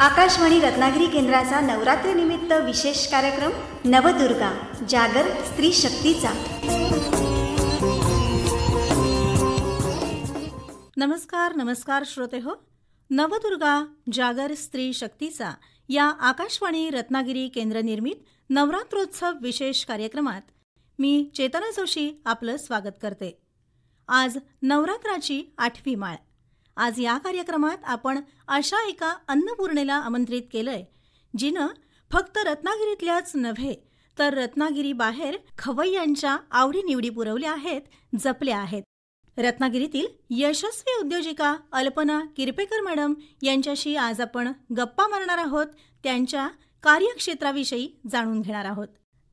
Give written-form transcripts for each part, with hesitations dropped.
आकाशवाणी रत्नागिरी केंद्राचा नवरात्रीनिमित्त विशेष कार्यक्रम नवदुर्गा जागर स्त्री शक्तीचा. नमस्कार श्रोते हो. नवदुर्गा जागर स्त्री शक्तीचा या आकाशवाणी रत्नागिरी केंद्रनिर्मित नवरात्रोत्सव विशेष कार्यक्रमात मी चेतना जोशी आपलं स्वागत करते. आज नवरात्राची 8वी माळ. आज या कार्यक्रमात आपण अशा एका अन्नपूर्णेला आमंत्रित केलंय जिनं फक्त रत्नागिरीतल्याच नव्हे तर रत्नागिरी बाहेर खवय्यांच्या आवडीनिवडी पुरवल्या आहेत, जपल्या आहेत. रत्नागिरीतील यशस्वी उद्योजिका अल्पना किरपेकर मॅडम यांच्याशी आज आपण गप्पा मारणार आहोत, त्यांच्या कार्यक्षेत्राविषयी जाणून घेणार आहोत.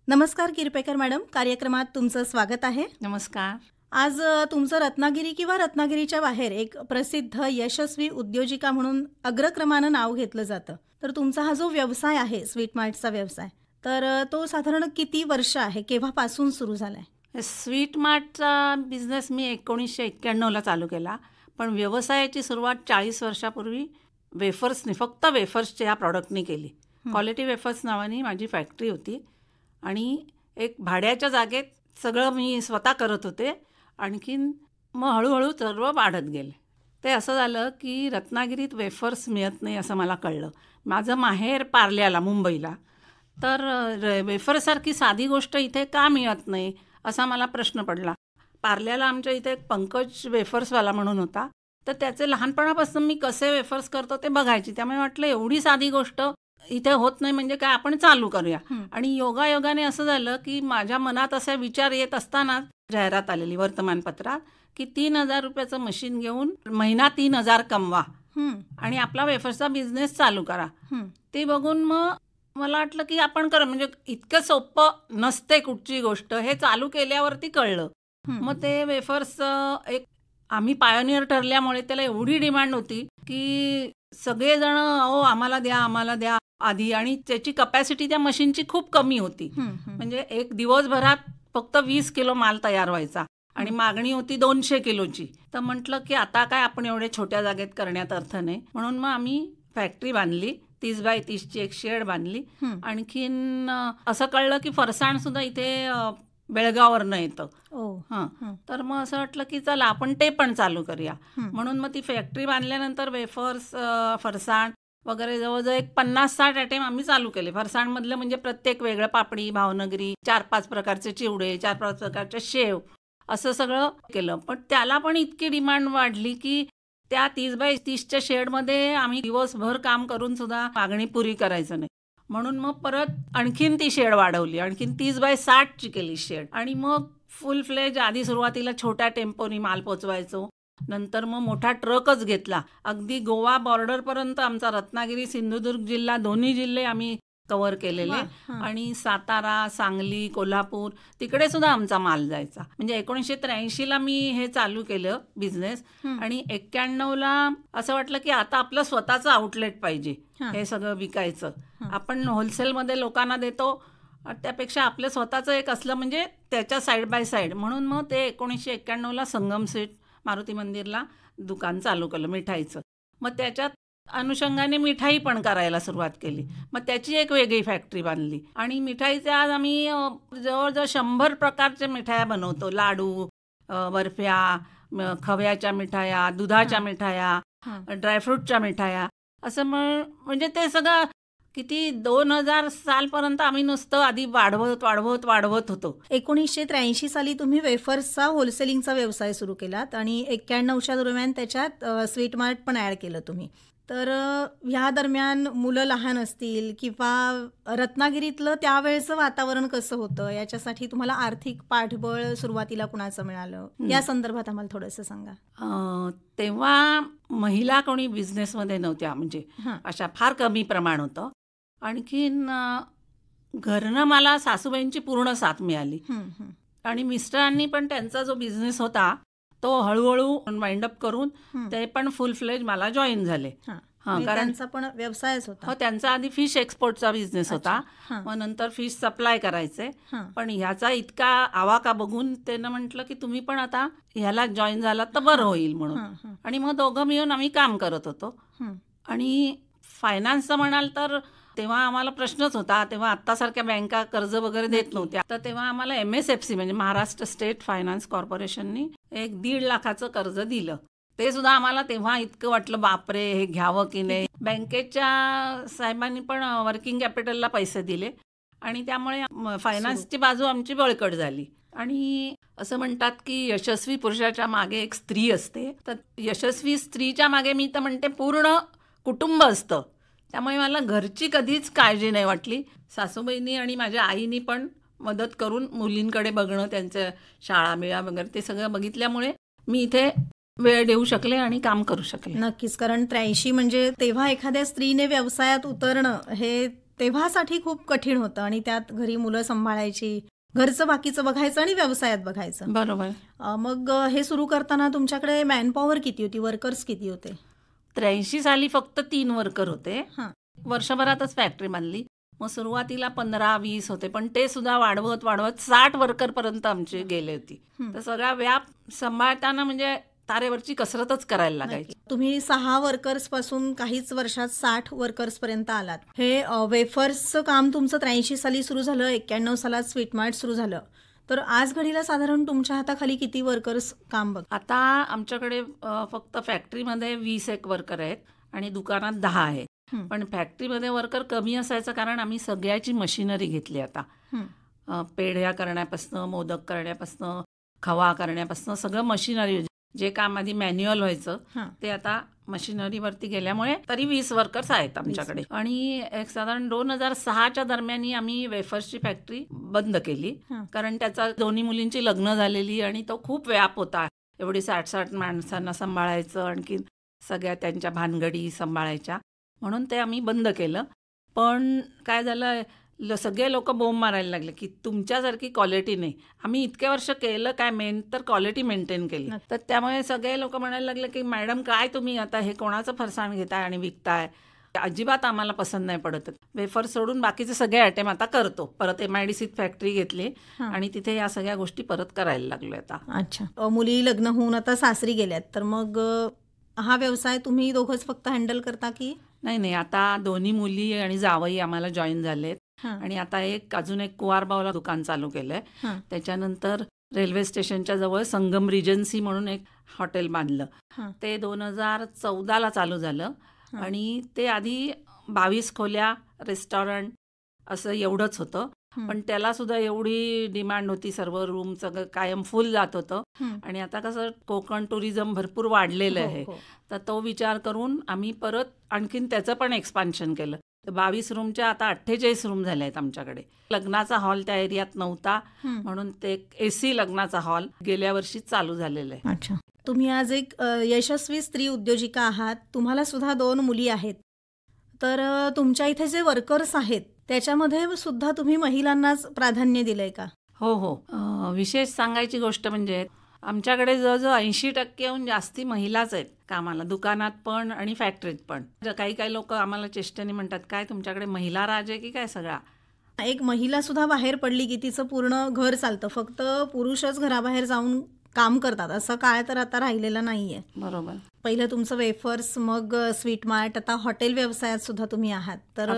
नमस्कार किरपेकर मॅडम, कार्यक्रमात तुमचं स्वागत आहे. नमस्कार. आज तुमचं रत्नागिरी किंवा रत्नागिरीच्या बाहेर एक प्रसिद्ध यशस्वी उद्योजिका म्हणून अग्रक्रमानं नाव घेतलं जातं. तर तुमचा हा जो व्यवसाय आहे, स्वीट मार्टचा व्यवसाय, तर तो साधारण किती वर्ष आहे, केव्हापासून सुरू झालाय? स्वीट मार्टचा बिझनेस मी 1991ला चालू केला, पण व्यवसायाची सुरुवात 40 वर्षापूर्वी वेफर्सने, फक्त वेफर्सच्या या प्रॉडक्टनी केली. क्वालिटी वेफर्स नावाने माझी फॅक्टरी होती आणि एक भाड्याच्या जागेत सगळं मी स्वतः करत होते. आणखीन मग हळूहळू सर्व वाढत गेले. ते असं झालं की रत्नागिरीत वेफर्स मिळत नाही असं मला कळलं. माझं माहेर पार्ल्याला, मुंबईला, तर वेफरसारखी साधी गोष्ट इथे का मिळत नाही असा मला प्रश्न पडला. पार्ल्याला आमच्या इथे एक पंकज वेफर्सवाला म्हणून होता, तर त्याचे लहानपणापासून मी कसे वेफर्स करतो ते बघायची. त्यामुळे वाटलं एवढी साधी गोष्ट इथे होत नाही म्हणजे काय, आपण चालू करूया. आणि योगायोगाने असं झालं की माझ्या मनात असे विचार येत असताना जाहिरात आलेली वर्तमानपत्रात की 3,000 रुपयाचं मशीन घेऊन महिना 3,000 कमवा आणि आपला वेफर्सचा बिझनेस चालू करा. ते बघून मग मला वाटलं की आपण करू, म्हणजे इतकं सोपं नसते कुठची गोष्ट, हे चालू केल्यावरती कळलं. मग ते वेफर्स एक आम्ही पायोनियर ठरल्यामुळे त्याला एवढी डिमांड होती की सगळेजण आम्हाला द्या आधी, आणि त्याची कपॅसिटी त्या मशीनची खूप कमी होती. म्हणजे एक दिवसभरात फक्त 20 किलो माल तयार व्हायचा आणि मागणी होती 200 किलोची. तर म्हटलं की आता काय आपण एवढ्या छोट्या जागेत करण्यात अर्थ नाही, म्हणून मग आम्ही फॅक्टरी बांधली. 30 बाय 30ची एक शेड बांधली. आणखीन असं कळलं की फरसाण सुद्धा इथे बेळगाववरनं येतं. तर मग असं वाटलं की चला आपण ते पण चालू करूया. म्हणून मग ती फॅक्टरी बांधल्यानंतर वेफर्स, फरसाण वगैरे जवळजवळ एक 50-60 आयटम आम्ही चालू केले. फरसाणमधलं म्हणजे प्रत्येक वेगळं, पापडी, भावनगरी, 4-5 प्रकारचे चिवडे, 4-5 प्रकारचे शेव, असं सगळं केलं. पण त्याला पण इतकी डिमांड वाढली की त्या 30 बाय 30च्या शेडमध्ये आम्ही दिवसभर काम करून सुद्धा मागणी पुरी करायचं नाही. म्हणून मग परत आणखीन ती शेड वाढवली, आणखीन 30 बाय 60ची केली शेड. आणि मग फुल फ्लेज आधी सुरुवातीला छोट्या टेम्पोनी माल पोचवायचो, नंतर मग मोठा ट्रकच घेतला. अगदी गोवा बॉर्डरपर्यंत आमचा रत्नागिरी, सिंधुदुर्ग जिल्हा, दोन्ही जिल्हे आम्ही कव्हर केलेले. आणि सातारा, सांगली, कोल्हापूर तिकडे सुद्धा आमचा माल जायचा. म्हणजे 1983ला मी हे चालू केलं बिझनेस. आणि 91ला असं वाटलं की आता आपलं स्वतःचं आउटलेट पाहिजे, हे सगळं विकायचं. आपण होलसेलमध्ये लोकांना देतो, त्यापेक्षा आपलं स्वतःचं एक असलं म्हणजे त्याच्या साईड बाय साईड. म्हणून मग ते 1991ला संगम स्वीट मारुती मंदिरला दुकान चालू केलं मिठाईचं. मग त्याच्यात अनुषंगाने मिठाई पण करायला सुरुवात केली. मग त्याची एक वेगळी फॅक्टरी बांधली आणि मिठाईचे आज आम्ही जवळजवळ 100 प्रकारच्या मिठाया बनवतो. लाडू, बर्फ्या, खव्याच्या मिठाया, दुधाच्या मिठाया, ड्रायफ्रूटच्या मिठाया, असं म्हणजे ते सगळं किती 2000 सालपर्यंत आम्ही नुसतं आधी वाढवत होतो. 1983 साली तुम्ही वेफर्सचा होलसेलिंगचा व्यवसाय सुरू केलात आणि 91च्या दरम्यान त्याच्यात स्वीट मार्ट पण ॲड केलं तुम्ही. तर ह्या दरम्यान मुलं लहान असतील किंवा रत्नागिरीतलं त्यावेळेचं वातावरण कसं होतं, याच्यासाठी तुम्हाला आर्थिक पाठबळ सुरुवातीला कुणाचं मिळालं, या संदर्भात आम्हाला थोडंसं सांगा. तेव्हा महिला कोणी बिझनेसमध्ये नव्हत्या, म्हणजे अशा फार कमी प्रमाण होतं. आणखीन घरनं मला सासूबाईंची पूर्ण साथ मिळाली आणि मिस्टरांनी पण त्यांचा जो बिझनेस होता तो हळूहळू वाइंडअप करून ते पण फुल फ्लेज मला जॉईन झाले. कारण त्यांचा पण व्यवसायच होता. त्यांचा आधी फिश एक्सपोर्टचा बिझनेस होता, मग नंतर फिश सप्लाय करायचे. पण ह्याचा इतका आवाका बघून त्यानं म्हटलं की तुम्ही पण आता ह्याला जॉईन झालात तर बरं होईल म्हणून. आणि मग दोघं मिळून आम्ही काम करत होतो. आणि फायनान्सचं म्हणाल तर तेव्हा आम्हाला प्रश्नच होता. तेव्हा आत्तासारख्या बँका कर्ज वगैरे देत नव्हत्या. तर तेव्हा आम्हाला MSFC म्हणजे महाराष्ट्र स्टेट फायनान्स कॉर्पोरेशननी एक 1.5 लाखाचं कर्ज दिलं. ते सुद्धा आम्हाला तेव्हा इतकं वाटलं बापरे हे घ्यावं की नाही. बँकेच्या साहेबांनी पण वर्किंग कॅपिटलला पैसे दिले आणि त्यामुळे फायनान्सची बाजू आमची बळकट झाली. आणि असं म्हणतात की यशस्वी पुरुषाच्या मागे एक स्त्री असते. तर यशस्वी स्त्रीच्या मागे मी तर म्हणते पूर्ण कुटुंब असतं. त्यामुळे मला घरची कधीच काळजी नाही वाटली. सासूबाईंनी आणि माझ्या आईनी पण मदत करून मुलींकडे बघणं, त्यांच्या शाळा बिळा वगैरे ते सगळं बघितल्यामुळे मी इथे वेळ देऊ शकले आणि काम करू शकले. नक्कीच, कारण 83 म्हणजे तेव्हा एखाद्या स्त्रीने व्यवसायात उतरणं हे तेव्हासाठी खूप कठीण होतं आणि त्यात घरी मुलं सांभाळायची, घरचं बाकीचं बघायचं आणि व्यवसायात बघायचं. बरोबर. मग हे सुरू करताना तुमच्याकडे मॅनपॉवर किती होती, वर्कर्स किती होते? 83 साली फक्त 3 वर्कर होते. हां. वर्षभरातच फॅक्टरी बांधली. मग सुरुवातीला 15-20 होते, पण ते सुद्धा वाढवत 60 वर्करपर्यंत आमचे गेले होती. तर सगळा व्याप सांभाळताना म्हणजे तारेवरची कसरतच करायला लागायची. तुम्ही 6 वर्कर्स पासून काहीच वर्षात 60 वर्कर्स पर्यंत आलात. हे वेफर्सचं काम तुमचं 83 साली सुरू झालं, 91 सालात स्वीटमार्ट सुरू झालं. तर आज घडीला साधारण तुमच्या हाताखाली किती वर्कर्स काम बघ? आता आमच्याकडे फक्त फॅक्टरीमध्ये 21 वर्कर आहेत आणि दुकानात 10 आहेत. पण फॅक्टरीमध्ये वर्कर कमी असायचं कारण आम्ही सगळ्याची मशिनरी घेतली आता. पेढ्या करण्यापासून, मोदक करण्यापासून, खवा करण्यापासून सगळं मशिनरी. जे काम आधी मॅन्युअल व्हायचं ते आता मशिनरीवरती गेल्यामुळे तरी 20 वर्कर्स आहेत आमच्याकडे. आणि एक साधारण 2006च्या दरम्यान आम्ही वेफर्सची फॅक्टरी बंद केली कारण त्याचा दोन्ही मुलींची लग्न झालेली आणि तो खूप व्याप होता. एवढी 60 माणसांना सांभाळायचं, आणखी सगळ्या त्यांच्या भानगडी सांभाळायच्या, म्हणून ते आम्ही बंद केलं. पण काय झालं, सगळे लोक बोंब मारायला लागले की तुमच्यासारखी क्वालिटी नाही. आम्ही इतके वर्ष केलं काय, मेन तर क्वालिटी मेंटेन केली. तर त्यामुळे सगळे लोक म्हणायला लागले की मॅडम काय तुम्ही आता हे कोणाचं फरसाण घेताय आणि विकताय, अजिबात आम्हाला पसंत नाही पडत. वेफर सोडून बाकीचे सगळे आयटम आता करतो. परत MIDCत फॅक्टरी घेतली आणि तिथे या सगळ्या गोष्टी परत करायला लागलो आता. अच्छा, मुली लग्न होऊन आता सासरी गेल्यात, तर मग हा व्यवसाय तुम्ही दोघंच फक्त हँडल करता की? नाही, आता दोन्ही मुली आणि जावई आम्हाला जॉईन झालेत आणि आता अजून एक कुवारबावला दुकान चालू केलंय. त्याच्यानंतर रेल्वे स्टेशनच्या जवळ संगम रिजन्सी म्हणून एक हॉटेल बांधलं. ते 2014ला चालू झालं आणि ते आधी 22 खोल्या, रेस्टॉरंट असं एवढंच होतं. पण त्याला सुद्धा एवढी डिमांड होती, सर्व रूम सगळं कायम फुल जात होतं. आणि आता कसं कोकण टुरिझम भरपूर वाढलेलं आहे, तर तो विचार करून आम्ही परत आणखीन त्याचं पण एक्सपान्शन केलं. 22 रूमच्या आता 48 रूम झाले आहेत आमच्याकडे. लग्नाचा हॉल त्या एरियात नव्हता म्हणून ते AC लग्नाचा हॉल गेल्या वर्षी चालू झालेलं आहे. अच्छा, तुम्ही आज एक यशस्वी स्त्री उद्योजिका आहात. तुम्हाला सुद्धा 2 मुली आहेत. तर तुमच्या इथे जे वर्कर्स आहेत त्याच्यामध्ये सुद्धा तुम्ही महिलांनाच प्राधान्य दिलंय का? हो. विशेष सांगायची गोष्ट म्हणजे आमच्याकडे जवळजवळ 80%हून जास्ती महिलाच आहेत कामाला, दुकानात पण आणि फॅक्टरीत पण. काही लोक आम्हाला चेष्टेने म्हणतात काय तुमच्याकडे महिला राज आहे की काय सगळा. एक महिला सुद्धा बाहेर पडली की तिचं पूर्ण घर चालतं. फक्त पुरुषच घराबाहेर जाऊन काम करतात असं काळ तर आता राहिलेला नाहीये. बरोबर. पहिलं तुमचं वेफर्स, मग स्वीटमार्ट, आता हॉटेल व्यवसायात सुद्धा तुम्ही आहात. तर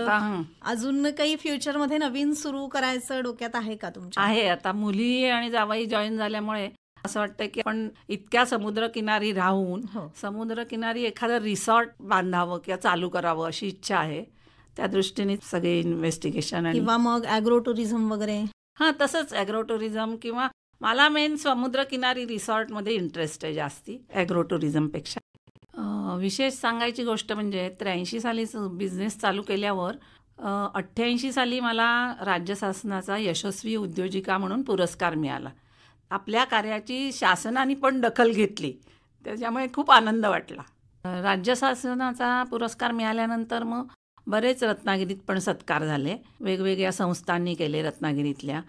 अजून काही फ्युचरमध्ये नवीन सुरू करायचं डोक्यात आहे का तुमच्या? आहे. आता मुली आणि जावई जॉईन झाल्यामुळे असं वाटतं की आपण इतक्या समुद्रकिनारी राहून समुद्रकिनारी एखादं रिसॉर्ट बांधावं किंवा चालू करावं अशी इच्छा आहे. त्या दृष्टीने सगळे इन्व्हेस्टिगेशन किंवा मग ॲग्रो टुरिझम वगैरे. तसंच ॲग्रो टुरिझम किंवा मला मेन समुद्रकिनारी रिसॉर्टमध्ये इंटरेस्ट आहे जास्ती ॲग्रो टुरिझमपेक्षा. विशेष सांगायची गोष्ट म्हणजे 83 साली बिझनेस चालू केल्यावर 88 साली मला राज्य शासनाचा यशस्वी उद्योजिका म्हणून पुरस्कार मिळाला. आपल्या कार्याची शासनाने पण दखल घेतली, त्याच्यामुळे खूप आनंद वाटला. राज्य शासनाचा पुरस्कार मिळाल्यानंतर मग बरेच रत्नागिरीत पण सत्कार झाले, वेगवेगळ्या संस्थांनी केले रत्नागिरीतल्या.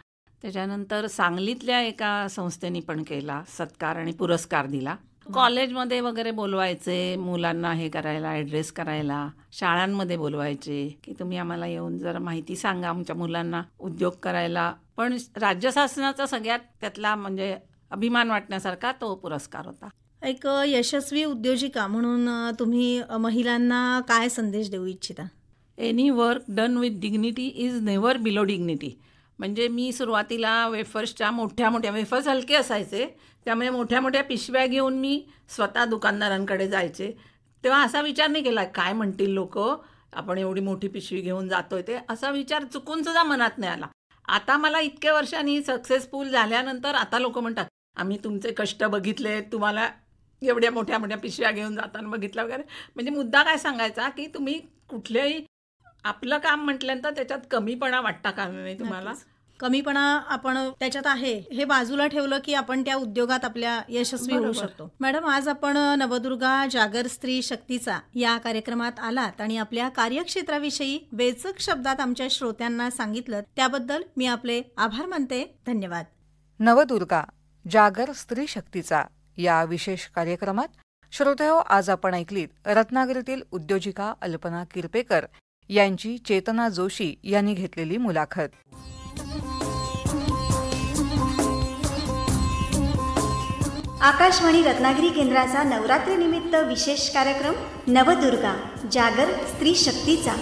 त्याच्यानंतर सांगलीतल्या एका संस्थेने पण केला सत्कार आणि पुरस्कार दिला. कॉलेजमध्ये वगैरे बोलवायचे मुलांना हे करायला, ॲड्रेस करायला, शाळांमध्ये बोलवायचे की तुम्ही आम्हाला येऊन जरा माहिती सांगा आमच्या मुलांना उद्योग करायला. पण राज्य शासनाचा सगळ्यात त्यातला म्हणजे अभिमान वाटण्यासारखा तो पुरस्कार होता. एक यशस्वी उद्योजिका म्हणून तुम्ही महिलांना काय संदेश देऊ इच्छिता? Any work done with dignity is never below dignity. म्हणजे मी सुरुवातीला वेफर्सच्या मोठ्या वेफर्स हलके असायचे, त्यामुळे मोठ्या पिशव्या घेऊन मी स्वतः दुकानदारांकडे जायचे. तेव्हा असा विचार नाही केला काय म्हणतील लोक, आपण एवढी मोठी पिशवी घेऊन जातोय, ते असा विचार चुकून सुद्धा मनात नाही आला. आता मला इतक्या वर्षांनी सक्सेसफुल झाल्यानंतर आता लोक म्हणतात आम्ही तुमचे कष्ट बघितले, तुम्हाला एवढ्या मोठ्या पिशव्या घेऊन जाताना बघितलं वगैरे. म्हणजे मुद्दा काय सांगायचा की तुम्ही कुठल्याही आपलं काम म्हटल्यानंतर त्याच्यात कमीपणा वाटता कामा नये तुम्हाला. नक्कीच. कमीपणा आपण त्याच्यात आहे हे बाजूला ठेवलं की आपण त्या उद्योगात आपल्या यशस्वी होऊ बरोबर. शकतो. मॅडम, आज आपण नवदुर्गा जागर स्त्री शक्तीचा या कार्यक्रमात आलात आणि आपल्या कार्यक्षेत्राविषयी वेचक शब्दात आमच्या श्रोत्यांना सांगितलं, त्याबद्दल मी आपले आभार मानते. धन्यवाद. नवदुर्गा जागर स्त्री शक्तीचा या विशेष कार्यक्रमात श्रोतेहो, आज आपण ऐकलीत रत्नागिरीतील उद्योजिका अल्पना किरपेकर यांची चेतना जोशी यांनी घेतलेली मुलाखत. आकाशवाणी रत्नागिरी केंद्राचा नवरात्रीनिमित्त विशेष कार्यक्रम नवदुर्गा जागर स्त्री शक्तीचा.